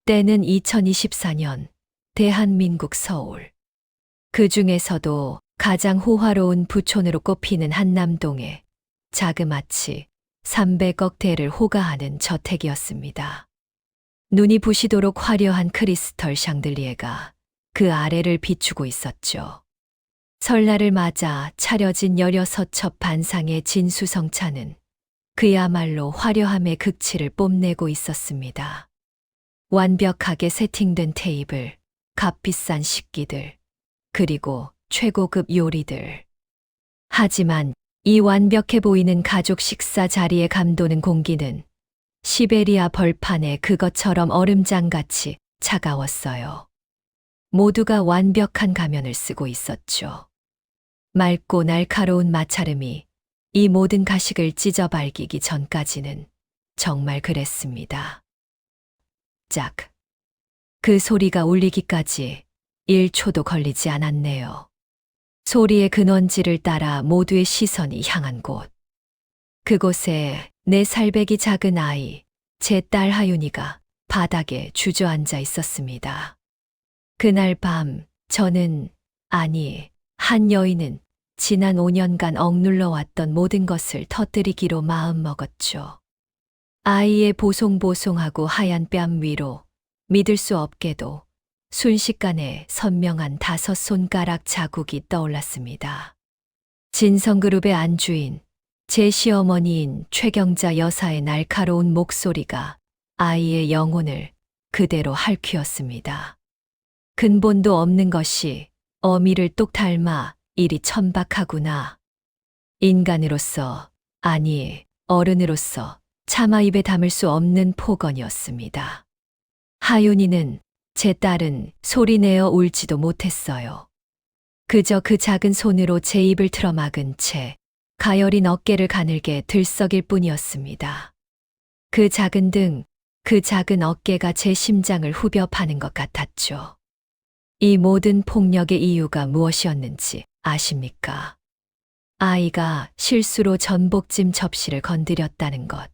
때는 2024년 대한민국 서울. 그 중에서도 가장 호화로운 부촌으로 꼽히는 한남동에 자그마치 300억 대를 호가하는 저택이었습니다. 눈이 부시도록 화려한 크리스털 샹들리에가 그 아래를 비추고 있었죠. 설날을 맞아 차려진 16첩 반상의 진수성찬은 그야말로 화려함의 극치를 뽐내고 있었습니다. 완벽하게 세팅된 테이블, 값비싼 식기들, 그리고 최고급 요리들. 하지만 이 완벽해 보이는 가족 식사 자리에 감도는 공기는 시베리아 벌판에 그것처럼 얼음장같이 차가웠어요. 모두가 완벽한 가면을 쓰고 있었죠. 맑고 날카로운 마찰음이 이 모든 가식을 찢어 발기기 전까지는 정말 그랬습니다. 짝. 그 소리가 울리기까지 1초도 걸리지 않았네요. 소리의 근원지를 따라 모두의 시선이 향한 곳. 그곳에 4살배기 작은 아이, 제 딸 하윤이가 바닥에 주저앉아 있었습니다. 그날 밤 저는, 아니, 한 여인은 지난 5년간 억눌러 왔던 모든 것을 터뜨리기로 마음먹었죠. 아이의 보송보송하고 하얀 뺨 위로 믿을 수 없게도 순식간에 선명한 5 손가락 자국이 떠올랐습니다. 진성그룹의 안주인, 제 시어머니인 최경자 여사의 날카로운 목소리가 아이의 영혼을 그대로 핥히었습니다. 근본도 없는 것이 어미를 똑 닮아 이리 천박하구나. 인간으로서, 아니, 어른으로서 차마 입에 담을 수 없는 폭언이었습니다. 하윤이는, 제 딸은 소리내어 울지도 못했어요. 그저 그 작은 손으로 제 입을 틀어막은 채 가여린 어깨를 가늘게 들썩일 뿐이었습니다. 그 작은 등, 그 작은 어깨가 제 심장을 후벼 파는 것 같았죠. 이 모든 폭력의 이유가 무엇이었는지 아십니까? 아이가 실수로 전복찜 접시를 건드렸다는 것.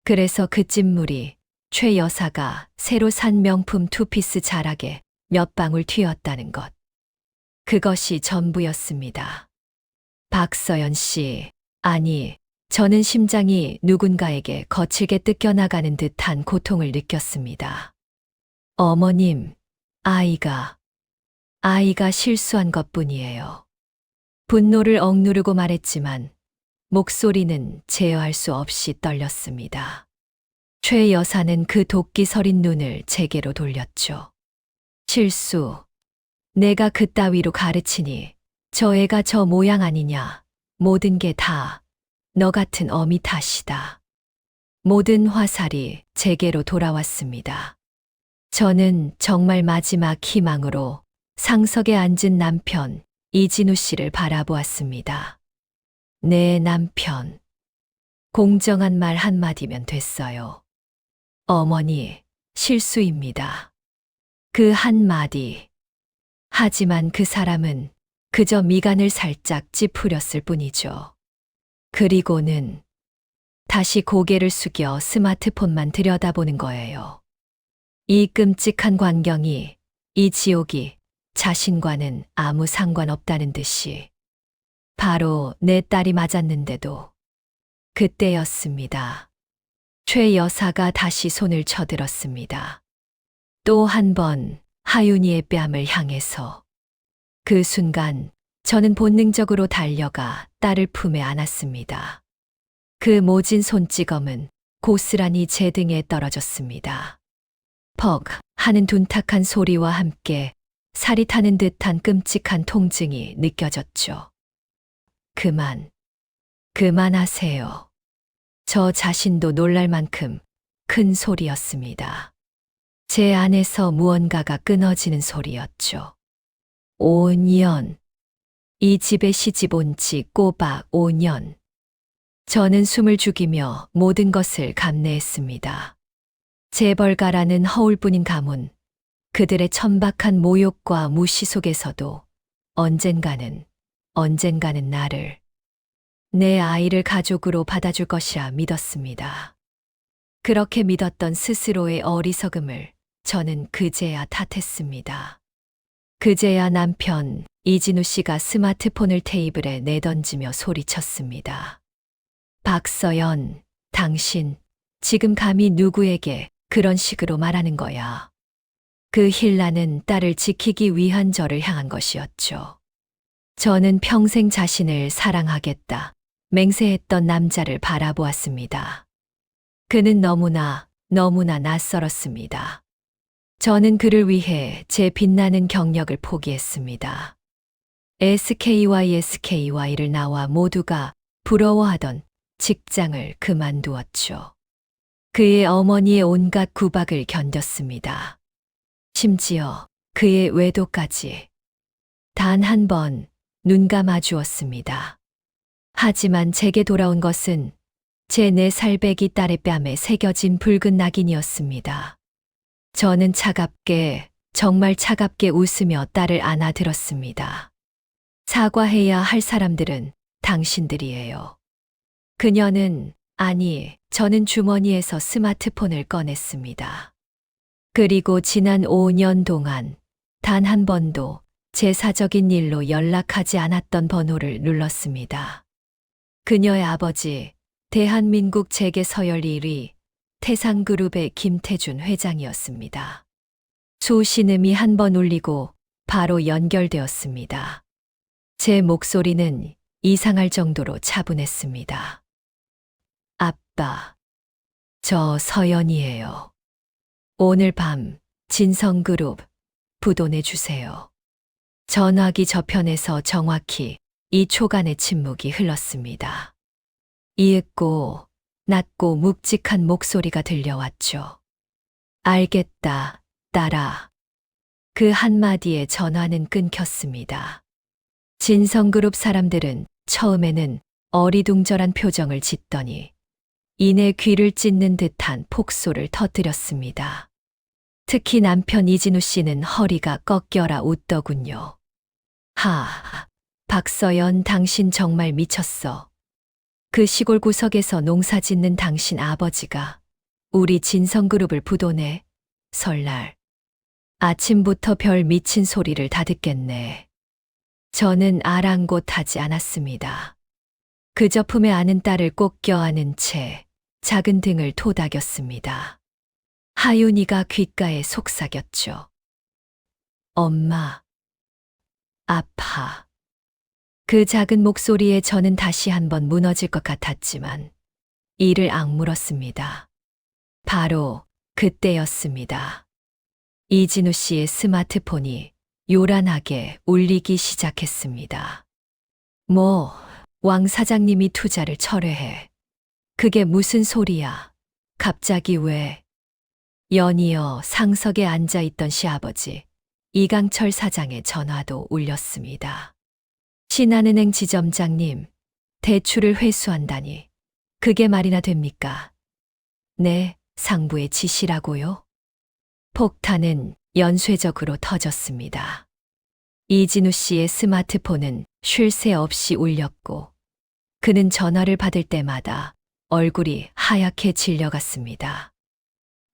그래서 그 찜물이 최 여사가 새로 산 명품 투피스 자락에 몇 방울 튀었다는 것. 그것이 전부였습니다. 박서연 씨, 아니, 저는 심장이 누군가에게 거칠게 뜯겨나가는 듯한 고통을 느꼈습니다. 어머님, 아이가 실수한 것뿐이에요. 분노를 억누르고 말했지만 목소리는 제어할 수 없이 떨렸습니다. 최 여사는 그 도끼 서린 눈을 제게로 돌렸죠. 실수. 내가 그따위로 가르치니 저 애가 저 모양 아니냐. 모든 게 다 너 같은 어미 탓이다. 모든 화살이 제게로 돌아왔습니다. 저는 정말 마지막 희망으로 상석에 앉은 남편 이진우 씨를 바라보았습니다. 내 남편. 공정한 말 한마디면 됐어요. 어머니, 실수입니다. 그 한마디. 하지만 그 사람은 그저 미간을 살짝 찌푸렸을 뿐이죠. 그리고는 다시 고개를 숙여 스마트폰만 들여다보는 거예요. 이 끔찍한 광경이, 이 지옥이 자신과는 아무 상관없다는 듯이. 바로 내 딸이 맞았는데도 그때였습니다. 최 여사가 다시 손을 쳐들었습니다. 또 한 번 하윤이의 뺨을 향해서. 그 순간 저는 본능적으로 달려가 딸을 품에 안았습니다. 그 모진 손찌검은 고스란히 제 등에 떨어졌습니다. 퍽 하는 둔탁한 소리와 함께 살이 타는 듯한 끔찍한 통증이 느껴졌죠. 그만하세요. 저 자신도 놀랄 만큼 큰 소리였습니다. 제 안에서 무언가가 끊어지는 소리였죠. 5년. 이 집에 시집 온 지 꼬박 5년. 저는 숨을 죽이며 모든 것을 감내했습니다. 재벌가라는 허울뿐인 가문, 그들의 천박한 모욕과 무시 속에서도 언젠가는 나를, 내 아이를 가족으로 받아줄 것이라 믿었습니다. 그렇게 믿었던 스스로의 어리석음을 저는 그제야 탓했습니다. 그제야 남편 이진우 씨가 스마트폰을 테이블에 내던지며 소리쳤습니다. 박서연, 당신 지금 감히 누구에게 그런 식으로 말하는 거야. 그 힐라는 딸을 지키기 위한 저를 향한 것이었죠. 저는 평생 자신을 사랑하겠다 맹세했던 남자를 바라보았습니다. 그는 너무나 낯설었습니다. 저는 그를 위해 제 빛나는 경력을 포기했습니다. SKY를 나와 모두가 부러워하던 직장을 그만두었죠. 그의 어머니의 온갖 구박을 견뎠습니다. 심지어 그의 외도까지. 단 한 번 눈 감아 주었습니다. 하지만 제게 돌아온 것은 제 4살배기 딸의 뺨에 새겨진 붉은 낙인이었습니다. 저는 차갑게, 정말 차갑게 웃으며 딸을 안아들었습니다. 사과해야 할 사람들은 당신들이에요. 저는 주머니에서 스마트폰을 꺼냈습니다. 그리고 지난 5년 동안 단 한 번도 제 사적인 일로 연락하지 않았던 번호를 눌렀습니다. 그녀의 아버지, 대한민국 재계서열 1위 태상그룹의 김태준 회장이었습니다. 수신음이 한 번 울리고 바로 연결되었습니다. 제 목소리는 이상할 정도로 차분했습니다. 아빠, 저 서연이에요. 오늘 밤 진성그룹 부도내 주세요. 전화기 저편에서 정확히 2초간의 침묵이 흘렀습니다. 이윽고 낮고 묵직한 목소리가 들려왔죠. 알겠다, 딸아. 그 한마디에 전화는 끊겼습니다. 진성그룹 사람들은 처음에는 어리둥절한 표정을 짓더니 이내 귀를 찢는 듯한 폭소를 터뜨렸습니다. 특히 남편 이진우 씨는 허리가 꺾여라 웃더군요. 박서연 당신 정말 미쳤어. 그 시골 구석에서 농사 짓는 당신 아버지가 우리 진성그룹을 부도내. 설날 아침부터 별 미친 소리를 다 듣겠네. 저는 아랑곳하지 않았습니다. 그저 품에 안은 딸을 꼭 껴안은 채 작은 등을 토닥였습니다. 하윤이가 귓가에 속삭였죠. 엄마, 아파. 그 작은 목소리에 저는 다시 한번 무너질 것 같았지만 이를 악물었습니다. 바로 그때였습니다. 이진우 씨의 스마트폰이 요란하게 울리기 시작했습니다. 왕 사장님이 투자를 철회해. 그게 무슨 소리야? 갑자기 왜? 연이어 상석에 앉아있던 시아버지 이강철 사장의 전화도 울렸습니다. 신한은행 지점장님, 대출을 회수한다니. 그게 말이나 됩니까? 네, 상부의 지시라고요? 폭탄은 연쇄적으로 터졌습니다. 이진우 씨의 스마트폰은 쉴 새 없이 울렸고 그는 전화를 받을 때마다 얼굴이 하얗게 질려갔습니다.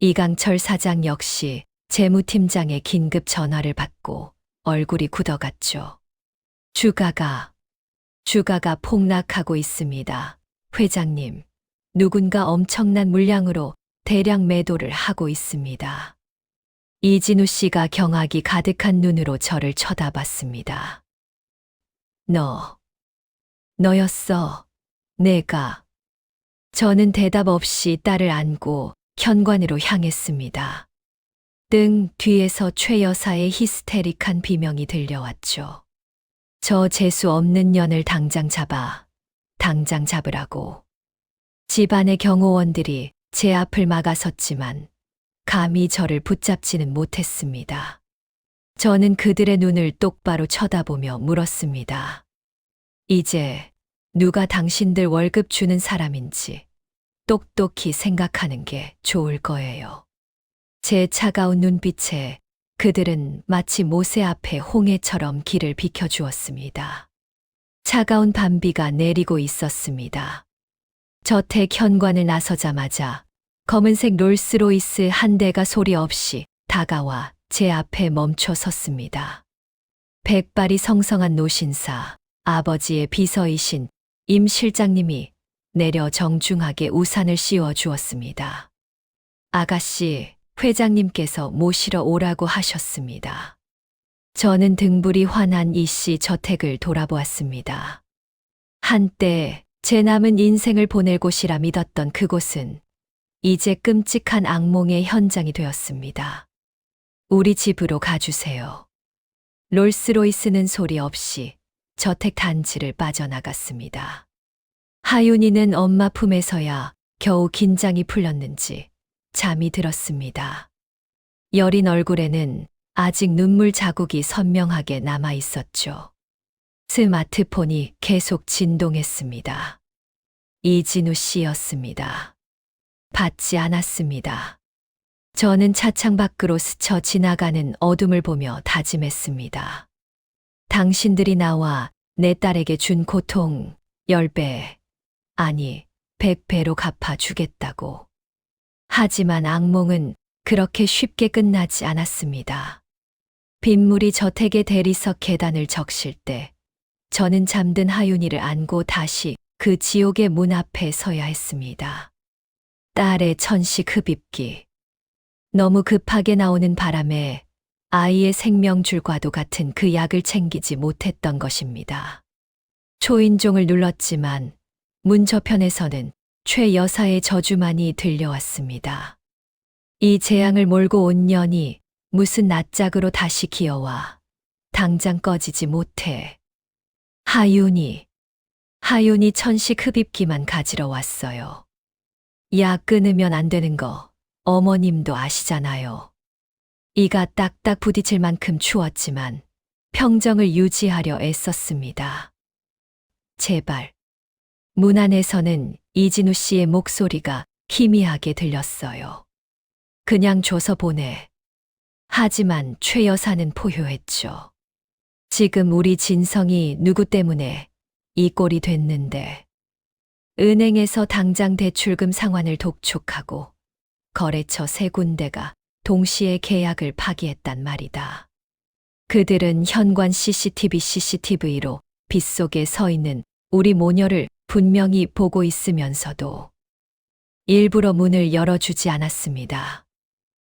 이강철 사장 역시 재무팀장의 긴급 전화를 받고 얼굴이 굳어갔죠. 주가가 폭락하고 있습니다. 회장님, 누군가 엄청난 물량으로 대량 매도를 하고 있습니다. 이진우 씨가 경악이 가득한 눈으로 저를 쳐다봤습니다. 너였어. 내가. 저는 대답 없이 딸을 안고 현관으로 향했습니다. 등 뒤에서 최 여사의 히스테릭한 비명이 들려왔죠. 저 재수 없는 년을 당장 잡으라고. 집안의 경호원들이 제 앞을 막아섰지만 감히 저를 붙잡지는 못했습니다. 저는 그들의 눈을 똑바로 쳐다보며 물었습니다. 이제 누가 당신들 월급 주는 사람인지 똑똑히 생각하는 게 좋을 거예요. 제 차가운 눈빛에 그들은 마치 모세 앞에 홍해처럼 길을 비켜주었습니다. 차가운 밤비가 내리고 있었습니다. 저택 현관을 나서자마자 검은색 롤스로이스 한 대가 소리 없이 다가와 제 앞에 멈춰 섰습니다. 백발이 성성한 노신사, 아버지의 비서이신 임 실장님이 내려 정중하게 우산을 씌워 주었습니다. 아가씨, 회장님께서 모시러 오라고 하셨습니다. 저는 등불이 환한 이 씨 저택을 돌아보았습니다. 한때 제 남은 인생을 보낼 곳이라 믿었던 그곳은 이제 끔찍한 악몽의 현장이 되었습니다. 우리 집으로 가주세요. 롤스로이스는 소리 없이 저택 단지를 빠져나갔습니다. 하윤이는 엄마 품에서야 겨우 긴장이 풀렸는지 잠이 들었습니다. 여린 얼굴에는 아직 눈물 자국이 선명하게 남아 있었죠. 스마트폰이 계속 진동했습니다. 이진우 씨였습니다. 받지 않았습니다. 저는 차창 밖으로 스쳐 지나가는 어둠을 보며 다짐했습니다. 당신들이 나와 내 딸에게 준 고통 10배, 아니 100배로 갚아주겠다고. 하지만 악몽은 그렇게 쉽게 끝나지 않았습니다. 빗물이 저택의 대리석 계단을 적실 때 저는 잠든 하윤이를 안고 다시 그 지옥의 문 앞에 서야 했습니다. 딸의 천식 흡입기. 너무 급하게 나오는 바람에 아이의 생명줄과도 같은 그 약을 챙기지 못했던 것입니다. 초인종을 눌렀지만 문 저편에서는 최 여사의 저주만이 들려왔습니다. 이 재앙을 몰고 온 년이 무슨 낯짝으로 다시 기어와 당장 꺼지지 못해. 하윤이 천식 흡입기만 가지러 왔어요. 약 끊으면 안 되는 거 어머님도 아시잖아요. 이가 딱딱 부딪힐 만큼 추웠지만 평정을 유지하려 애썼습니다. 제발. 문 안에서는 이진우 씨의 목소리가 희미하게 들렸어요. 그냥 줘서 보내. 하지만 최 여사는 포효했죠. 지금 우리 진성이 누구 때문에 이 꼴이 됐는데. 은행에서 당장 대출금 상환을 독촉하고 거래처 3군데가 동시에 계약을 파기했단 말이다. 그들은 현관 CCTV로 빗속에 서 있는 우리 모녀를 분명히 보고 있으면서도 일부러 문을 열어주지 않았습니다.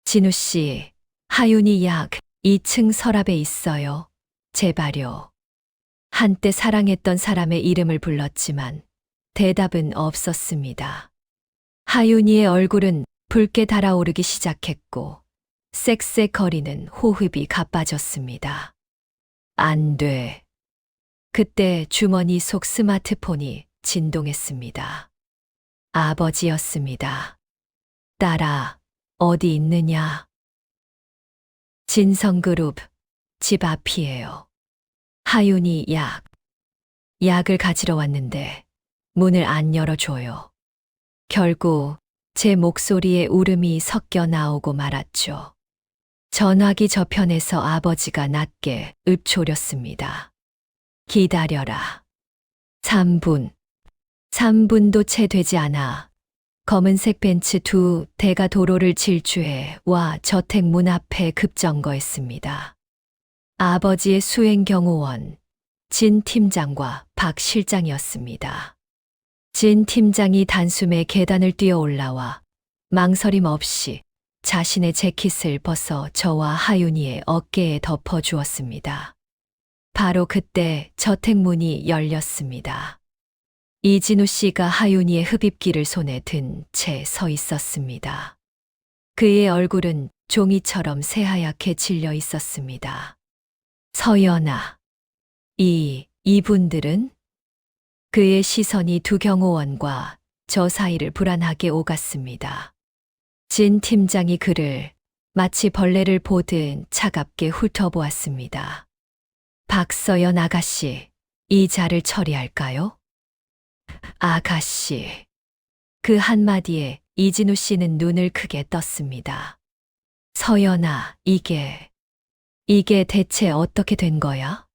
진우 씨, 하윤이 약 2층 서랍에 있어요. 제발요. 한때 사랑했던 사람의 이름을 불렀지만 대답은 없었습니다. 하윤이의 얼굴은 붉게 달아오르기 시작했고 쌕쌕거리는 호흡이 가빠졌습니다. 안 돼. 그때 주머니 속 스마트폰이 진동했습니다. 아버지였습니다. 딸아, 어디 있느냐? 진성그룹, 집 앞이에요. 하윤이 약을 가지러 왔는데 문을 안 열어줘요. 결국 제 목소리에 울음이 섞여 나오고 말았죠. 전화기 저편에서 아버지가 낮게 읊조렸습니다. 기다려라. 3분도 채 되지 않아 검은색 벤츠 2대가 도로를 질주해 와 저택 문 앞에 급정거했습니다. 아버지의 수행 경호원 진 팀장과 박 실장이었습니다. 진 팀장이 단숨에 계단을 뛰어 올라와 망설임 없이 자신의 재킷을 벗어 저와 하윤이의 어깨에 덮어주었습니다. 바로 그때 저택 문이 열렸습니다. 이진우 씨가 하윤이의 흡입기를 손에 든 채 서 있었습니다. 그의 얼굴은 종이처럼 새하얗게 질려 있었습니다. 서연아, 이분들은? 그의 시선이 두 경호원과 저 사이를 불안하게 오갔습니다. 진 팀장이 그를 마치 벌레를 보듯 차갑게 훑어보았습니다. 박서연 아가씨, 이 자를 처리할까요? 아가씨. 그 한마디에 이진우 씨는 눈을 크게 떴습니다. 서연아, 이게 대체 어떻게 된 거야?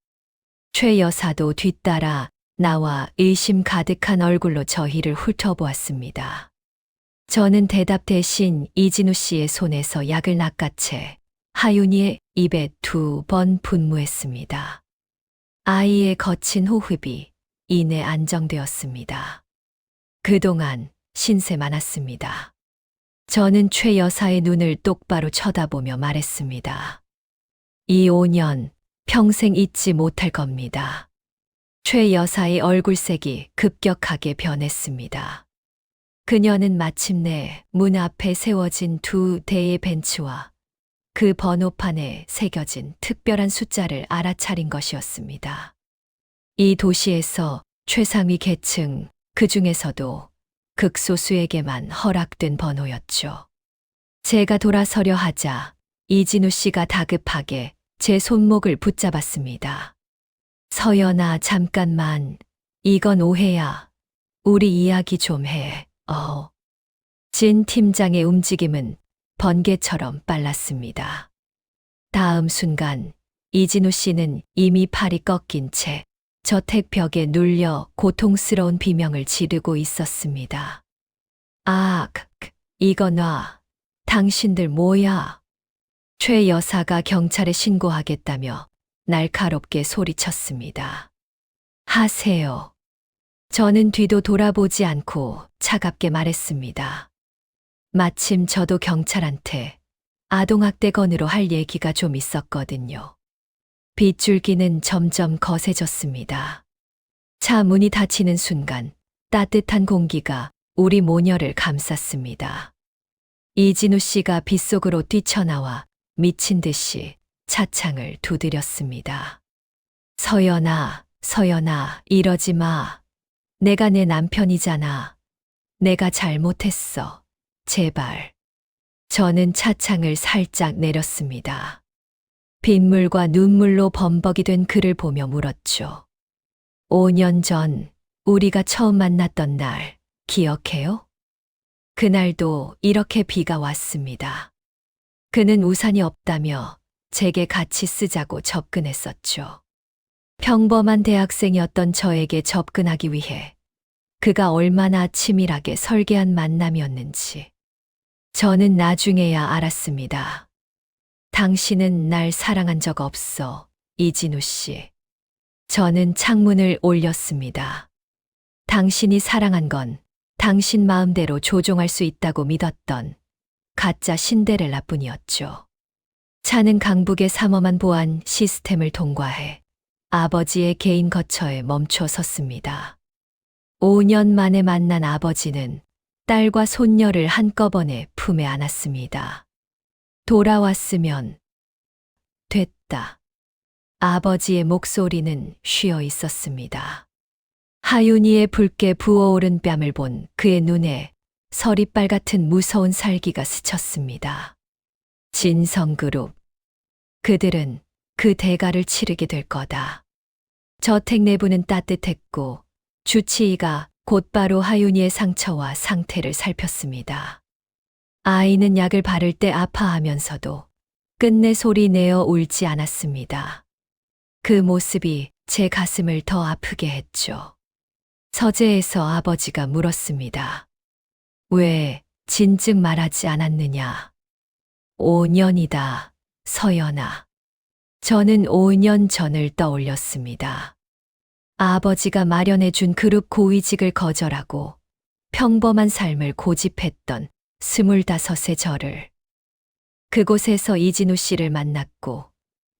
최 여사도 뒤따라 나와 의심 가득한 얼굴로 저희를 훑어보았습니다. 저는 대답 대신 이진우 씨의 손에서 약을 낚아채 하윤이의 입에 2번 분무했습니다. 아이의 거친 호흡이 이내 안정되었습니다. 그동안 신세 많았습니다. 저는 최 여사의 눈을 똑바로 쳐다보며 말했습니다. 이 5년 평생 잊지 못할 겁니다. 최 여사의 얼굴색이 급격하게 변했습니다. 그녀는 마침내 문 앞에 세워진 2대의 벤츠와 그 번호판에 새겨진 특별한 숫자를 알아차린 것이었습니다. 이 도시에서 최상위 계층, 그 중에서도 극소수에게만 허락된 번호였죠. 제가 돌아서려 하자 이진우 씨가 다급하게 제 손목을 붙잡았습니다. 서연아, 잠깐만. 이건 오해야. 우리 이야기 좀 해. 진 팀장의 움직임은 번개처럼 빨랐습니다. 다음 순간 이진우 씨는 이미 팔이 꺾인 채 저택벽에 눌려 고통스러운 비명을 지르고 있었습니다. 이거 놔. 당신들 뭐야? 최 여사가 경찰에 신고하겠다며 날카롭게 소리쳤습니다. 하세요. 저는 뒤도 돌아보지 않고 차갑게 말했습니다. 마침 저도 경찰한테 아동학대 건으로 할 얘기가 좀 있었거든요. 빗줄기는 점점 거세졌습니다. 차 문이 닫히는 순간 따뜻한 공기가 우리 모녀를 감쌌습니다. 이진우 씨가 빗속으로 뛰쳐나와 미친 듯이 차창을 두드렸습니다. 서연아, 이러지 마. 내가 내 남편이잖아. 내가 잘못했어. 제발. 저는 차창을 살짝 내렸습니다. 빗물과 눈물로 범벅이 된 그를 보며 물었죠. 5년 전 우리가 처음 만났던 날 기억해요? 그날도 이렇게 비가 왔습니다. 그는 우산이 없다며 제게 같이 쓰자고 접근했었죠. 평범한 대학생이었던 저에게 접근하기 위해 그가 얼마나 치밀하게 설계한 만남이었는지 저는 나중에야 알았습니다. 당신은 날 사랑한 적 없어, 이진우 씨. 저는 창문을 올렸습니다. 당신이 사랑한 건 당신 마음대로 조종할 수 있다고 믿었던 가짜 신데렐라뿐이었죠. 차는 강북의 삼엄한 보안 시스템을 통과해 아버지의 개인 거처에 멈춰 섰습니다. 5년 만에 만난 아버지는 딸과 손녀를 한꺼번에 품에 안았습니다. 돌아왔으면 됐다. 아버지의 목소리는 쉬어 있었습니다. 하윤이의 붉게 부어오른 뺨을 본 그의 눈에 서리빨 같은 무서운 살기가 스쳤습니다. 진성그룹. 그들은 그 대가를 치르게 될 거다. 저택 내부는 따뜻했고 주치의가 곧바로 하윤이의 상처와 상태를 살폈습니다. 아이는 약을 바를 때 아파하면서도 끝내 소리 내어 울지 않았습니다. 그 모습이 제 가슴을 더 아프게 했죠. 서재에서 아버지가 물었습니다. 왜 진즉 말하지 않았느냐? 5년이다, 서연아. 저는 5년 전을 떠올렸습니다. 아버지가 마련해준 그룹 고위직을 거절하고 평범한 삶을 고집했던 25의 저를. 그곳에서 이진우 씨를 만났고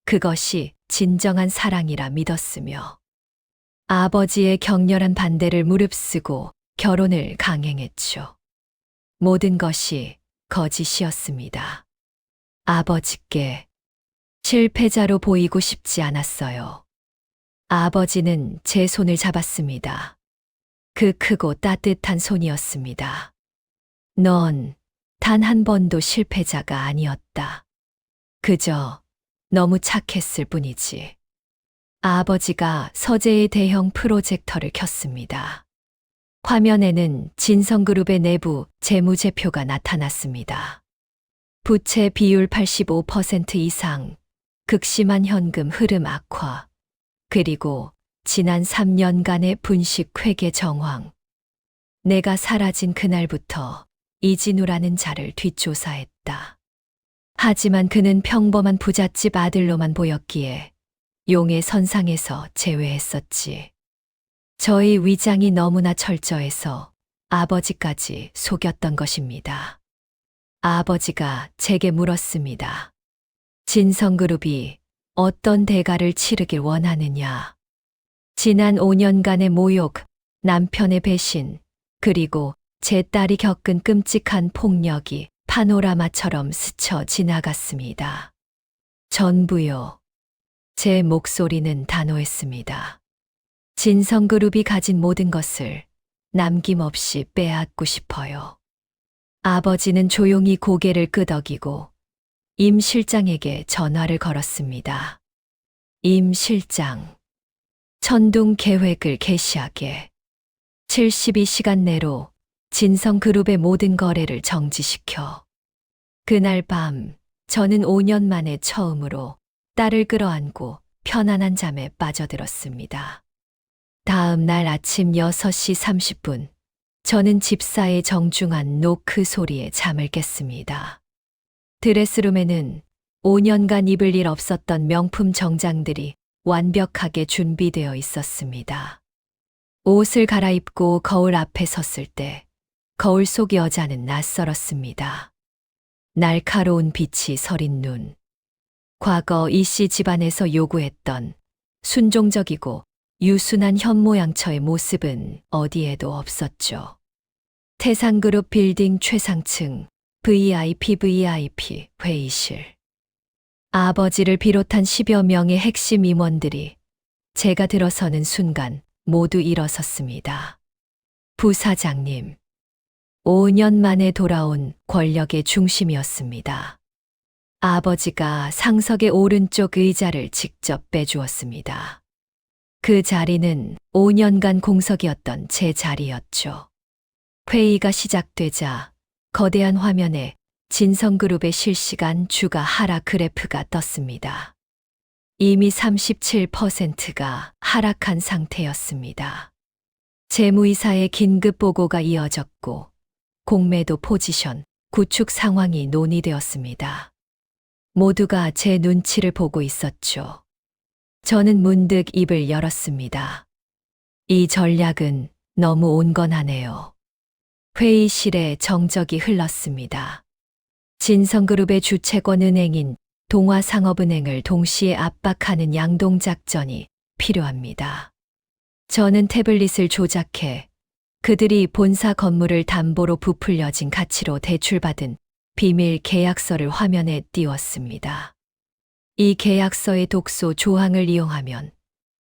그것이 진정한 사랑이라 믿었으며 아버지의 격렬한 반대를 무릅쓰고 결혼을 강행했죠. 모든 것이 거짓이었습니다. 아버지께 실패자로 보이고 싶지 않았어요. 아버지는 제 손을 잡았습니다. 그 크고 따뜻한 손이었습니다. 넌 단 한 번도 실패자가 아니었다. 그저 너무 착했을 뿐이지. 아버지가 서재의 대형 프로젝터를 켰습니다. 화면에는 진성그룹의 내부 재무제표가 나타났습니다. 부채 비율 85% 이상, 극심한 현금 흐름 악화, 그리고 지난 3년간의 분식 회계 정황. 내가 사라진 그날부터 이진우라는 자를 뒷조사했다. 하지만 그는 평범한 부잣집 아들로만 보였기에 용의 선상에서 제외했었지. 저희 위장이 너무나 철저해서 아버지까지 속였던 것입니다. 아버지가 제게 물었습니다. 진성그룹이 어떤 대가를 치르길 원하느냐. 지난 5년간의 모욕, 남편의 배신, 그리고 제 딸이 겪은 끔찍한 폭력이 파노라마처럼 스쳐 지나갔습니다. 전부요. 제 목소리는 단호했습니다. 진성그룹이 가진 모든 것을 남김없이 빼앗고 싶어요. 아버지는 조용히 고개를 끄덕이고 임 실장에게 전화를 걸었습니다. 임 실장, 천둥 계획을 개시하게 72시간 내로 진성그룹의 모든 거래를 정지시켜. 그날 밤 저는 5년 만에 처음으로 딸을 끌어안고 편안한 잠에 빠져들었습니다. 다음 날 아침 6시 30분, 저는 집사의 정중한 노크 소리에 잠을 깼습니다. 드레스룸에는 5년간 입을 일 없었던 명품 정장들이 완벽하게 준비되어 있었습니다. 옷을 갈아입고 거울 앞에 섰을 때 거울 속 여자는 낯설었습니다. 날카로운 빛이 서린 눈. 과거 이씨 집안에서 요구했던 순종적이고 유순한 현모양처의 모습은 어디에도 없었죠. 태상그룹 빌딩 최상층 VIP 회의실. 아버지를 비롯한 10여 명의 핵심 임원들이 제가 들어서는 순간 모두 일어섰습니다. 부사장님, 5년 만에 돌아온 권력의 중심이었습니다. 아버지가 상석의 오른쪽 의자를 직접 빼주었습니다. 그 자리는 5년간 공석이었던 제 자리였죠. 회의가 시작되자 거대한 화면에 진성그룹의 실시간 주가 하락 그래프가 떴습니다. 이미 37%가 하락한 상태였습니다. 재무이사의 긴급 보고가 이어졌고 공매도 포지션 구축 상황이 논의되었습니다. 모두가 제 눈치를 보고 있었죠. 저는 문득 입을 열었습니다. 이 전략은 너무 온건하네요. 회의실에 정적이 흘렀습니다. 진성그룹의 주채권 은행인 동화상업은행을 동시에 압박하는 양동작전이 필요합니다. 저는 태블릿을 조작해 그들이 본사 건물을 담보로 부풀려진 가치로 대출받은 비밀 계약서를 화면에 띄웠습니다. 이 계약서의 독소 조항을 이용하면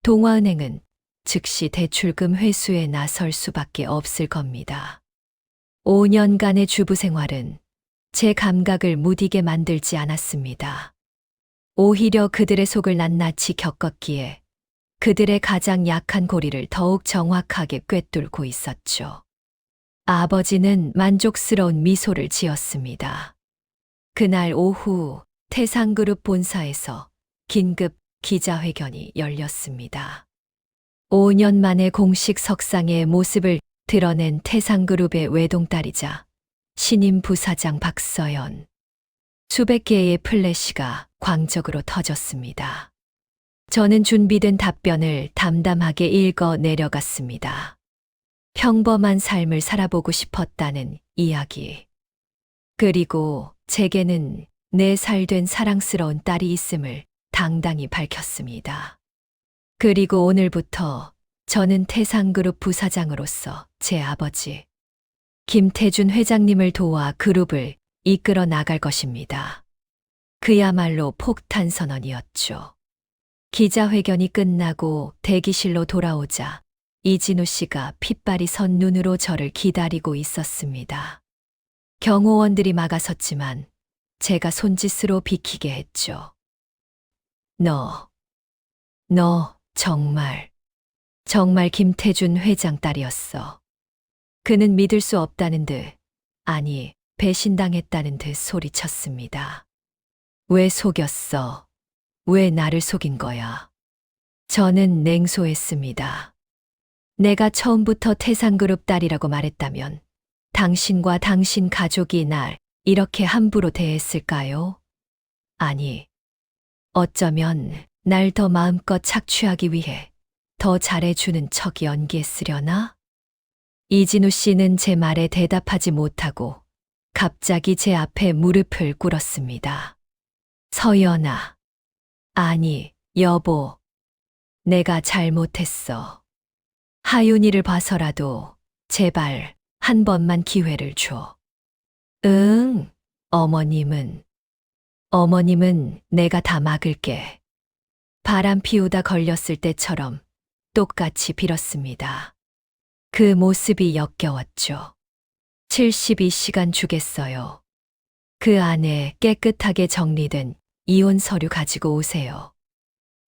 동화은행은 즉시 대출금 회수에 나설 수밖에 없을 겁니다. 5년간의 주부 생활은 제 감각을 무디게 만들지 않았습니다. 오히려 그들의 속을 낱낱이 겪었기에 그들의 가장 약한 고리를 더욱 정확하게 꿰뚫고 있었죠. 아버지는 만족스러운 미소를 지었습니다. 그날 오후 태상그룹 본사에서 긴급 기자회견이 열렸습니다. 5년 만에 공식 석상의 모습을 드러낸 태상그룹의 외동딸이자 신임 부사장 박서연. 수백 개의 플래시가 광적으로 터졌습니다. 저는 준비된 답변을 담담하게 읽어 내려갔습니다. 평범한 삶을 살아보고 싶었다는 이야기. 그리고 제게는 4살 된 사랑스러운 딸이 있음을 당당히 밝혔습니다. 그리고 오늘부터 저는 태상그룹 부사장으로서 제 아버지 김태준 회장님을 도와 그룹을 이끌어 나갈 것입니다. 그야말로 폭탄 선언이었죠. 기자회견이 끝나고 대기실로 돌아오자 이진우 씨가 핏발이 선 눈으로 저를 기다리고 있었습니다. 경호원들이 막아섰지만 제가 손짓으로 비키게 했죠. 너 정말 김태준 회장 딸이었어. 그는 믿을 수 없다는 듯, 아니 배신당했다는 듯 소리쳤습니다. 왜 속였어? 왜 나를 속인 거야? 저는 냉소했습니다. 내가 처음부터 태상그룹 딸이라고 말했다면 당신과 당신 가족이 날 이렇게 함부로 대했을까요? 아니, 어쩌면 날 더 마음껏 착취하기 위해 더 잘해주는 척 연기했으려나? 이진우 씨는 제 말에 대답하지 못하고 갑자기 제 앞에 무릎을 꿇었습니다. 서연아. 아니, 여보. 내가 잘못했어. 하윤이를 봐서라도 제발 한 번만 기회를 줘. 응, 어머님은 내가 다 막을게. 바람 피우다 걸렸을 때처럼 똑같이 빌었습니다. 그 모습이 역겨웠죠. 72시간 주겠어요. 그 안에 깨끗하게 정리된 이혼 서류 가지고 오세요.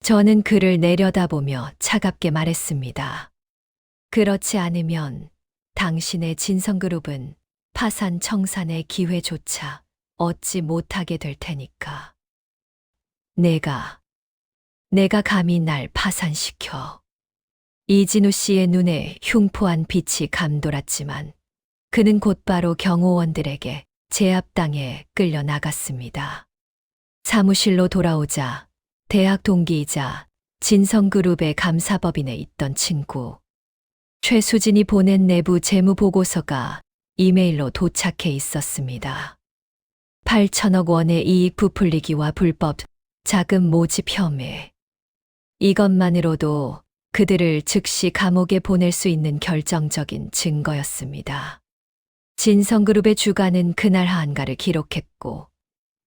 저는 그를 내려다보며 차갑게 말했습니다. 그렇지 않으면 당신의 진성그룹은 파산 청산의 기회조차 얻지 못하게 될 테니까. 내가 감히 날 파산시켜. 이진우 씨의 눈에 흉포한 빛이 감돌았지만 그는 곧바로 경호원들에게 제압당해 끌려 나갔습니다. 사무실로 돌아오자 대학 동기이자 진성그룹의 감사법인에 있던 친구 최수진이 보낸 내부 재무 보고서가 이메일로 도착해 있었습니다. 8천억 원의 이익 부풀리기와 불법 자금 모집 혐의. 이것만으로도 그들을 즉시 감옥에 보낼 수 있는 결정적인 증거였습니다. 진성그룹의 주가는 그날 한가를 기록했고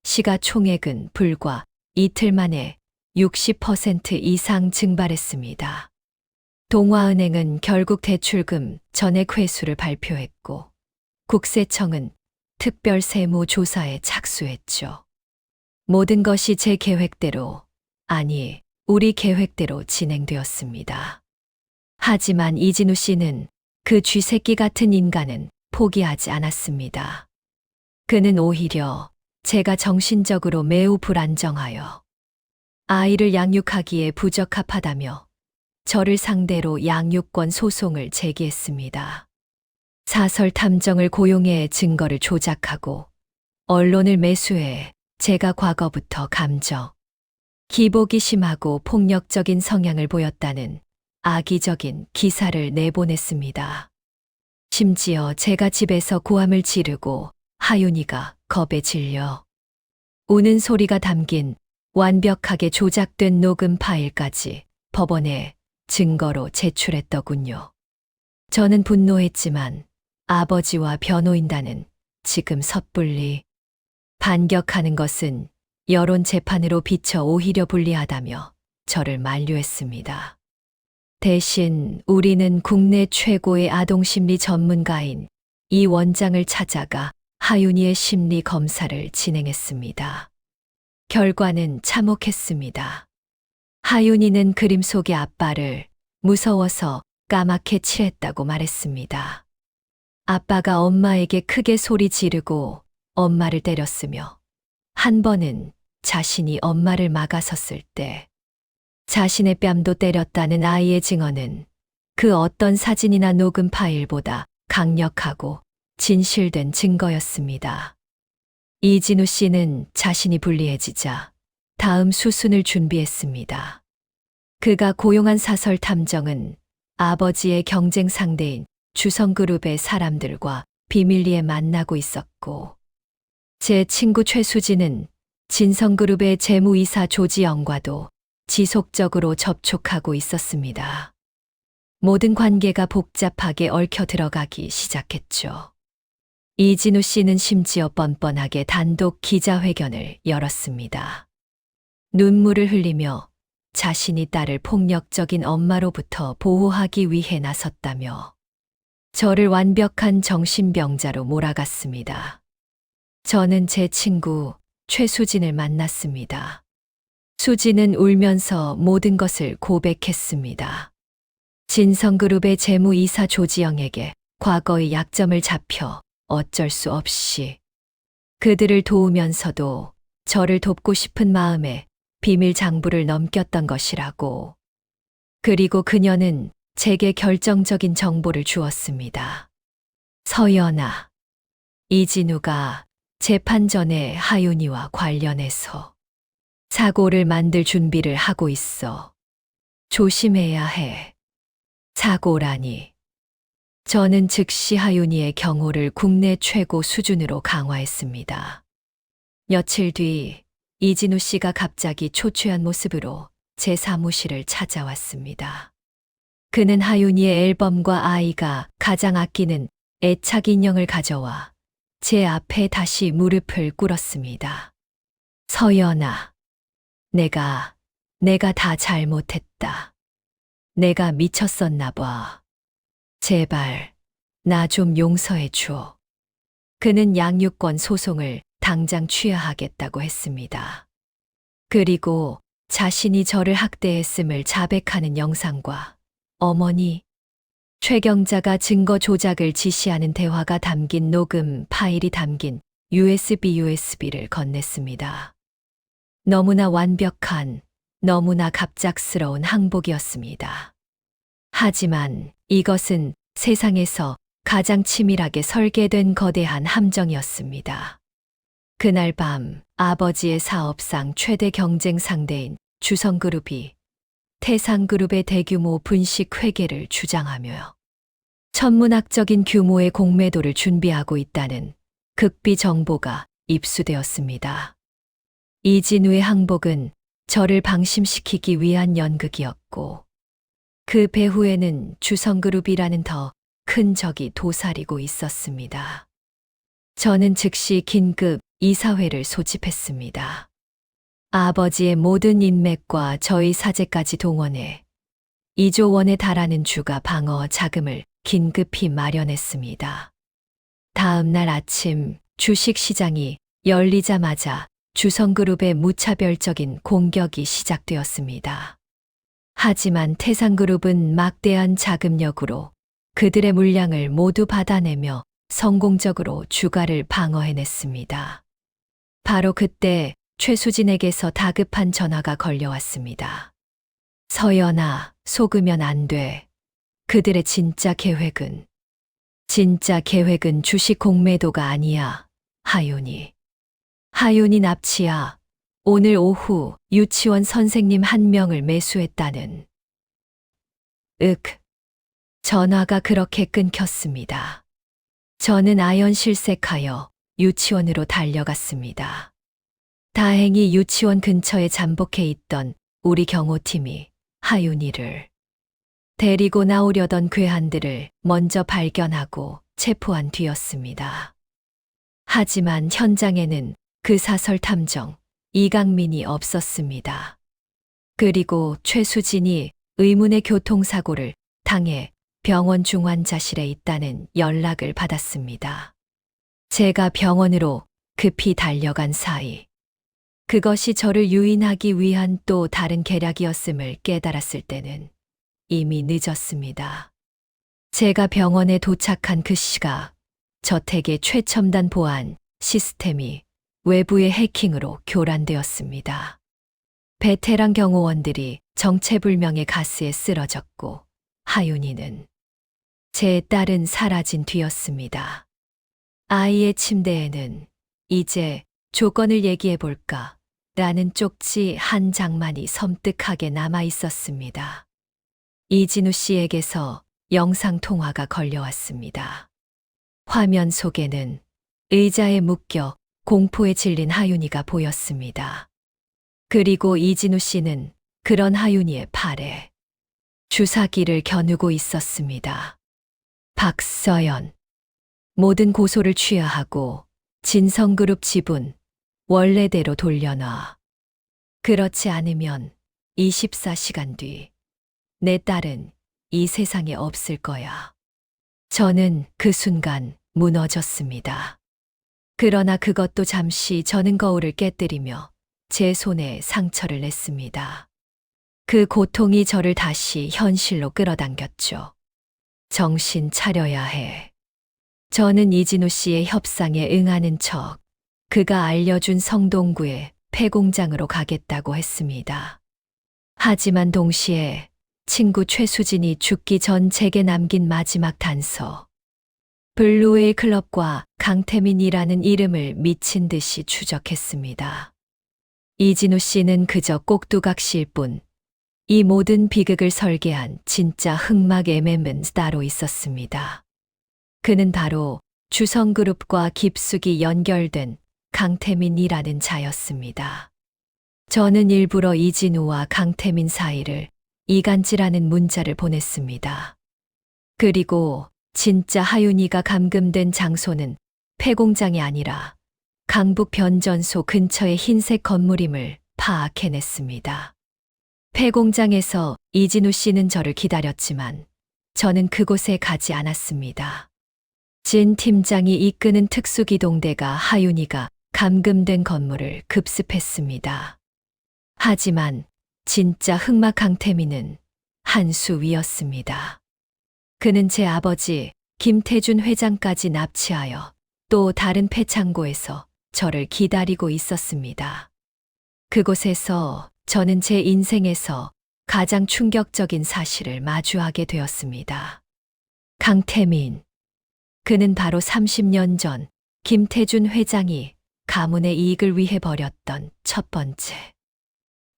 시가총액은 불과 이틀 만에 60% 이상 증발했습니다. 동화은행은 결국 대출금 전액 회수를 발표했고 국세청은 특별 세무 조사에 착수했죠. 모든 것이 제 계획대로, 아니, 우리 계획대로 진행되었습니다. 하지만 이진우 씨는 그 쥐새끼 같은 인간은 포기하지 않았습니다. 그는 오히려 제가 정신적으로 매우 불안정하여 아이를 양육하기에 부적합하다며 저를 상대로 양육권 소송을 제기했습니다. 사설 탐정을 고용해 증거를 조작하고 언론을 매수해 제가 과거부터 감정, 기복이 심하고 폭력적인 성향을 보였다는 악의적인 기사를 내보냈습니다. 심지어 제가 집에서 고함을 지르고 하윤이가 겁에 질려 우는 소리가 담긴 완벽하게 조작된 녹음 파일까지 법원에 증거로 제출했더군요. 저는 분노했지만 아버지와 변호인단은 지금 섣불리 반격하는 것은 여론 재판으로 비춰 오히려 불리하다며 저를 만류했습니다. 대신 우리는 국내 최고의 아동심리 전문가인 이 원장을 찾아가 하윤이의 심리 검사를 진행했습니다. 결과는 참혹했습니다. 하윤이는 그림 속의 아빠를 무서워서 까맣게 칠했다고 말했습니다. 아빠가 엄마에게 크게 소리 지르고 엄마를 때렸으며 한 번은 자신이 엄마를 막아섰을 때 자신의 뺨도 때렸다는 아이의 증언은 그 어떤 사진이나 녹음 파일보다 강력하고 진실된 증거였습니다. 이진우 씨는 자신이 불리해지자 다음 수순을 준비했습니다. 그가 고용한 사설 탐정은 아버지의 경쟁 상대인 주성그룹의 사람들과 비밀리에 만나고 있었고 제 친구 최수진은 진성그룹의 재무이사 조지영과도 지속적으로 접촉하고 있었습니다. 모든 관계가 복잡하게 얽혀 들어가기 시작했죠. 이진우 씨는 심지어 뻔뻔하게 단독 기자회견을 열었습니다. 눈물을 흘리며 자신이 딸을 폭력적인 엄마로부터 보호하기 위해 나섰다며 저를 완벽한 정신병자로 몰아갔습니다. 저는 제 친구 최수진을 만났습니다. 수진은 울면서 모든 것을 고백했습니다. 진성그룹의 재무이사 조지영에게 과거의 약점을 잡혀 어쩔 수 없이 그들을 도우면서도 저를 돕고 싶은 마음에 비밀 장부를 넘겼던 것이라고. 그리고 그녀는 제게 결정적인 정보를 주었습니다. 서연아, 이진우가 재판 전에 하윤이와 관련해서 사고를 만들 준비를 하고 있어. 조심해야 해. 사고라니. 저는 즉시 하윤이의 경호를 국내 최고 수준으로 강화했습니다. 며칠 뒤 이진우 씨가 갑자기 초췌한 모습으로 제 사무실을 찾아왔습니다. 그는 하윤이의 앨범과 아이가 가장 아끼는 애착 인형을 가져와 제 앞에 다시 무릎을 꿇었습니다. 서연아, 내가 다 잘못했다. 내가 미쳤었나 봐. 제발, 나 좀 용서해 줘. 그는 양육권 소송을 당장 취하하겠다고 했습니다. 그리고 자신이 저를 학대했음을 자백하는 영상과 어머니, 최경자가 증거 조작을 지시하는 대화가 담긴 녹음 파일이 담긴 USB를 건넸습니다. 너무나 완벽한, 너무나 갑작스러운 항복이었습니다. 하지만 이것은 세상에서 가장 치밀하게 설계된 거대한 함정이었습니다. 그날 밤 아버지의 사업상 최대 경쟁 상대인 주성그룹이 태상그룹의 대규모 분식 회계를 주장하며 천문학적인 규모의 공매도를 준비하고 있다는 극비 정보가 입수되었습니다. 이진우의 항복은 저를 방심시키기 위한 연극이었고 그 배후에는 주성그룹이라는 더 큰 적이 도사리고 있었습니다. 저는 즉시 긴급 이사회를 소집했습니다. 아버지의 모든 인맥과 저희 사재까지 동원해 2조 원에 달하는 주가 방어 자금을 긴급히 마련했습니다. 다음 날 아침 주식시장이 열리자마자 주성그룹의 무차별적인 공격이 시작되었습니다. 하지만 태상그룹은 막대한 자금력으로 그들의 물량을 모두 받아내며 성공적으로 주가를 방어해냈습니다. 바로 그때 최수진에게서 다급한 전화가 걸려왔습니다. 서연아, 속으면 안 돼. 그들의 진짜 계획은 주식 공매도가 아니야, 하윤이. 하윤이 납치야. 오늘 오후 유치원 선생님 한 명을 매수했다는. 전화가 그렇게 끊겼습니다. 저는 아연실색하여 유치원으로 달려갔습니다. 다행히 유치원 근처에 잠복해 있던 우리 경호팀이 하윤이를 데리고 나오려던 괴한들을 먼저 발견하고 체포한 뒤였습니다. 하지만 현장에는 그 사설 탐정 이강민이 없었습니다. 그리고 최수진이 의문의 교통사고를 당해 병원 중환자실에 있다는 연락을 받았습니다. 제가 병원으로 급히 달려간 사이 그것이 저를 유인하기 위한 또 다른 계략이었음을 깨달았을 때는 이미 늦었습니다. 제가 병원에 도착한 그 시각, 저택의 최첨단 보안 시스템이 외부의 해킹으로 교란되었습니다. 베테랑 경호원들이 정체불명의 가스에 쓰러졌고 하윤이는 제 딸은 사라진 뒤였습니다. 아이의 침대에는 이제 조건을 얘기해볼까 라는 쪽지 한 장만이 섬뜩하게 남아 있었습니다. 이진우 씨에게서 영상통화가 걸려왔습니다. 화면 속에는 의자에 묶여 공포에 질린 하윤이가 보였습니다. 그리고 이진우 씨는 그런 하윤이의 팔에 주사기를 겨누고 있었습니다. 박서연, 모든 고소를 취하하고 진성그룹 지분 원래대로 돌려놔. 그렇지 않으면 24시간 뒤 내 딸은 이 세상에 없을 거야. 저는 그 순간 무너졌습니다. 그러나 그것도 잠시 저는 거울을 깨뜨리며 제 손에 상처를 냈습니다. 그 고통이 저를 다시 현실로 끌어당겼죠. 정신 차려야 해. 저는 이진우 씨의 협상에 응하는 척 그가 알려준 성동구의 폐공장으로 가겠다고 했습니다. 하지만 동시에 친구 최수진이 죽기 전 제게 남긴 마지막 단서, 블루웨이 클럽과 강태민이라는 이름을 미친 듯이 추적했습니다. 이진우 씨는 그저 꼭두각시일 뿐, 이 모든 비극을 설계한 진짜 흑막 MM은 따로 있었습니다. 그는 바로 주성그룹과 깊숙이 연결된 강태민이라는 자였습니다. 저는 일부러 이진우와 강태민 사이를 이간질하는 문자를 보냈습니다. 그리고 진짜 하윤이가 감금된 장소는 폐공장이 아니라 강북 변전소 근처의 흰색 건물임을 파악해냈습니다. 폐공장에서 이진우 씨는 저를 기다렸지만 저는 그곳에 가지 않았습니다. 진 팀장이 이끄는 특수기동대가 하윤이가 감금된 건물을 급습했습니다. 하지만 진짜 흑막 강태민은 한 수 위였습니다. 그는 제 아버지 김태준 회장까지 납치하여 또 다른 폐창고에서 저를 기다리고 있었습니다. 그곳에서 저는 제 인생에서 가장 충격적인 사실을 마주하게 되었습니다. 강태민. 그는 바로 30년 전 김태준 회장이 가문의 이익을 위해 벌였던 첫 번째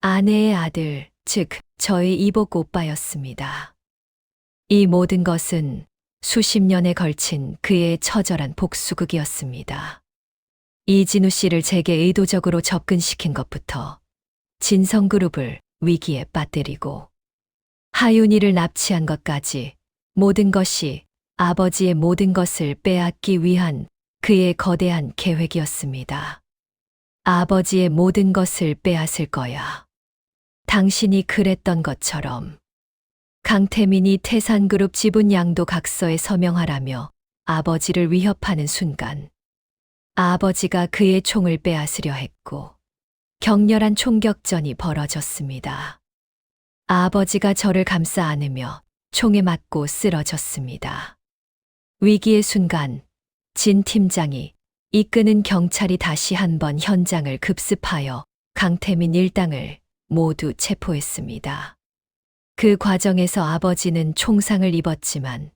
아내의 아들, 즉 저의 이복 오빠였습니다. 이 모든 것은 수십 년에 걸친 그의 처절한 복수극이었습니다. 이진우 씨를 제게 의도적으로 접근시킨 것부터 진성그룹을 위기에 빠뜨리고 하윤이를 납치한 것까지 모든 것이 아버지의 모든 것을 빼앗기 위한 그의 거대한 계획이었습니다. 아버지의 모든 것을 빼앗을 거야. 당신이 그랬던 것처럼. 강태민이 태산그룹 지분 양도 각서에 서명하라며 아버지를 위협하는 순간 아버지가 그의 총을 빼앗으려 했고 격렬한 총격전이 벌어졌습니다. 아버지가 저를 감싸 안으며 총에 맞고 쓰러졌습니다. 위기의 순간 진 팀장이 이끄는 경찰이 다시 한번 현장을 급습하여 강태민 일당을 모두 체포했습니다. 그 과정에서 아버지는 총상을 입었지만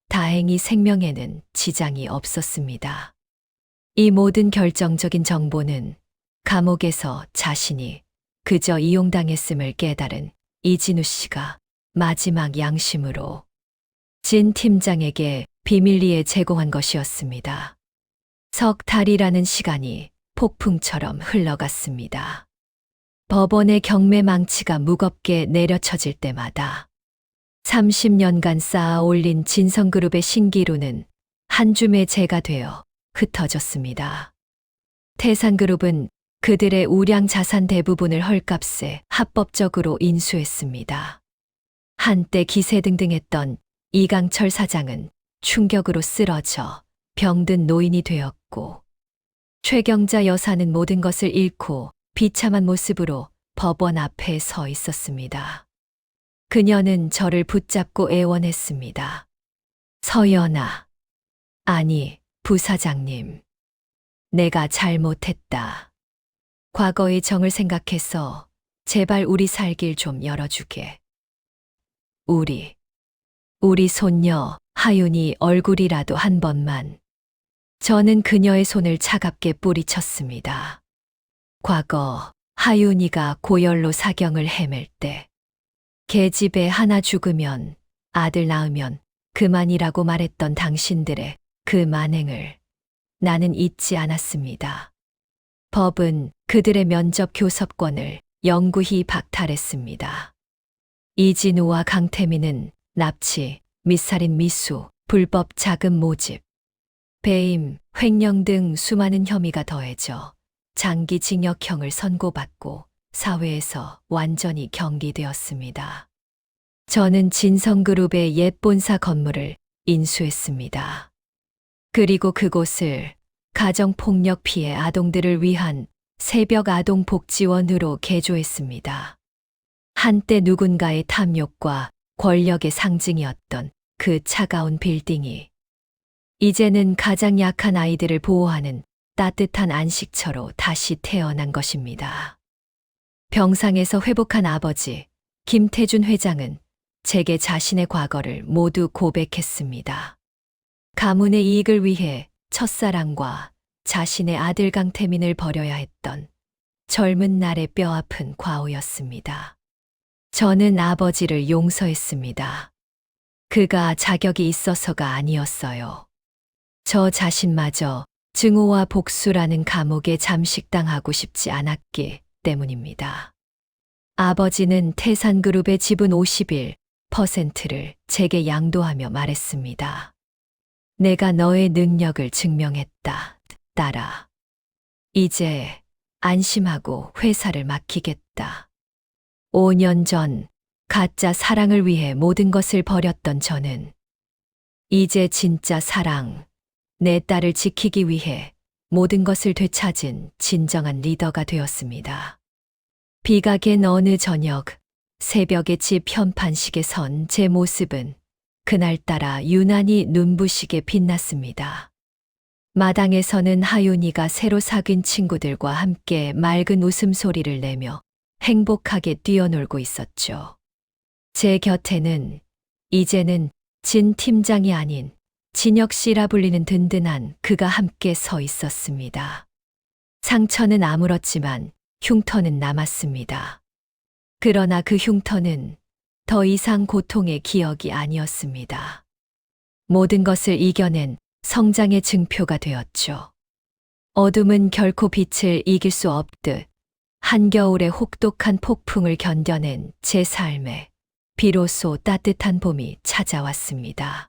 다행히 생명에는 지장이 없었습니다. 이 모든 결정적인 정보는 감옥에서 자신이 그저 이용당했음을 깨달은 이진우 씨가 마지막 양심으로 진 팀장에게 비밀리에 제공한 것이었습니다. 석 달이라는 시간이 폭풍처럼 흘러갔습니다. 법원의 경매 망치가 무겁게 내려쳐질 때마다 30년간 쌓아 올린 진성그룹의 신기루는 한 줌의 재가 되어 흩어졌습니다. 태산그룹은 그들의 우량 자산 대부분을 헐값에 합법적으로 인수했습니다. 한때 기세등등했던 이강철 사장은 충격으로 쓰러져 병든 노인이 되었고 최경자 여사는 모든 것을 잃고 비참한 모습으로 법원 앞에 서 있었습니다. 그녀는 저를 붙잡고 애원했습니다. 서연아. 아니, 부사장님. 내가 잘못했다. 과거의 정을 생각해서 제발 우리 살 길 좀 열어주게. 우리 손녀 하윤이 얼굴이라도 한 번만. 저는 그녀의 손을 차갑게 뿌리쳤습니다. 과거 하윤이가 고열로 사경을 헤맬 때 계집애 하나 죽으면 아들 낳으면 그만이라고 말했던 당신들의 그 만행을 나는 잊지 않았습니다. 법은 그들의 면접 교섭권을 영구히 박탈했습니다. 이진우와 강태민은 납치, 미살인 미수, 불법 자금 모집, 배임, 횡령 등 수많은 혐의가 더해져 장기 징역형을 선고받고 사회에서 완전히 경기되었습니다. 저는 진성그룹의 옛 본사 건물을 인수했습니다. 그리고 그곳을 가정폭력 피해 아동들을 위한 새벽 아동복지원으로 개조했습니다. 한때 누군가의 탐욕과 권력의 상징이었던 그 차가운 빌딩이 이제는 가장 약한 아이들을 보호하는 따뜻한 안식처로 다시 태어난 것입니다. 병상에서 회복한 아버지 김태준 회장은 제게 자신의 과거를 모두 고백했습니다. 가문의 이익을 위해 첫사랑과 자신의 아들 강태민을 버려야 했던 젊은 날의 뼈아픈 과오였습니다. 저는 아버지를 용서했습니다. 그가 자격이 있어서가 아니었어요. 저 자신마저 증오와 복수라는 감옥에 잠식당하고 싶지 않았기 때문입니다. 아버지는 태산그룹의 지분 51%를 제게 양도하며 말했습니다. 내가 너의 능력을 증명했다, 딸아. 이제 안심하고 회사를 맡기겠다. 5년 전 가짜 사랑을 위해 모든 것을 버렸던 저는 이제 진짜 사랑, 내 딸을 지키기 위해 모든 것을 되찾은 진정한 리더가 되었습니다. 비가 갠 어느 저녁, 새벽의 집 현판식에 선 제 모습은 그날따라 유난히 눈부시게 빛났습니다. 마당에서는 하윤이가 새로 사귄 친구들과 함께 맑은 웃음소리를 내며 행복하게 뛰어놀고 있었죠. 제 곁에는 이제는 진 팀장이 아닌 진혁 씨라 불리는 든든한 그가 함께 서 있었습니다. 상처는 아물었지만 흉터는 남았습니다. 그러나 그 흉터는 더 이상 고통의 기억이 아니었습니다. 모든 것을 이겨낸 성장의 증표가 되었죠. 어둠은 결코 빛을 이길 수 없듯 한겨울의 혹독한 폭풍을 견뎌낸 제 삶에 비로소 따뜻한 봄이 찾아왔습니다.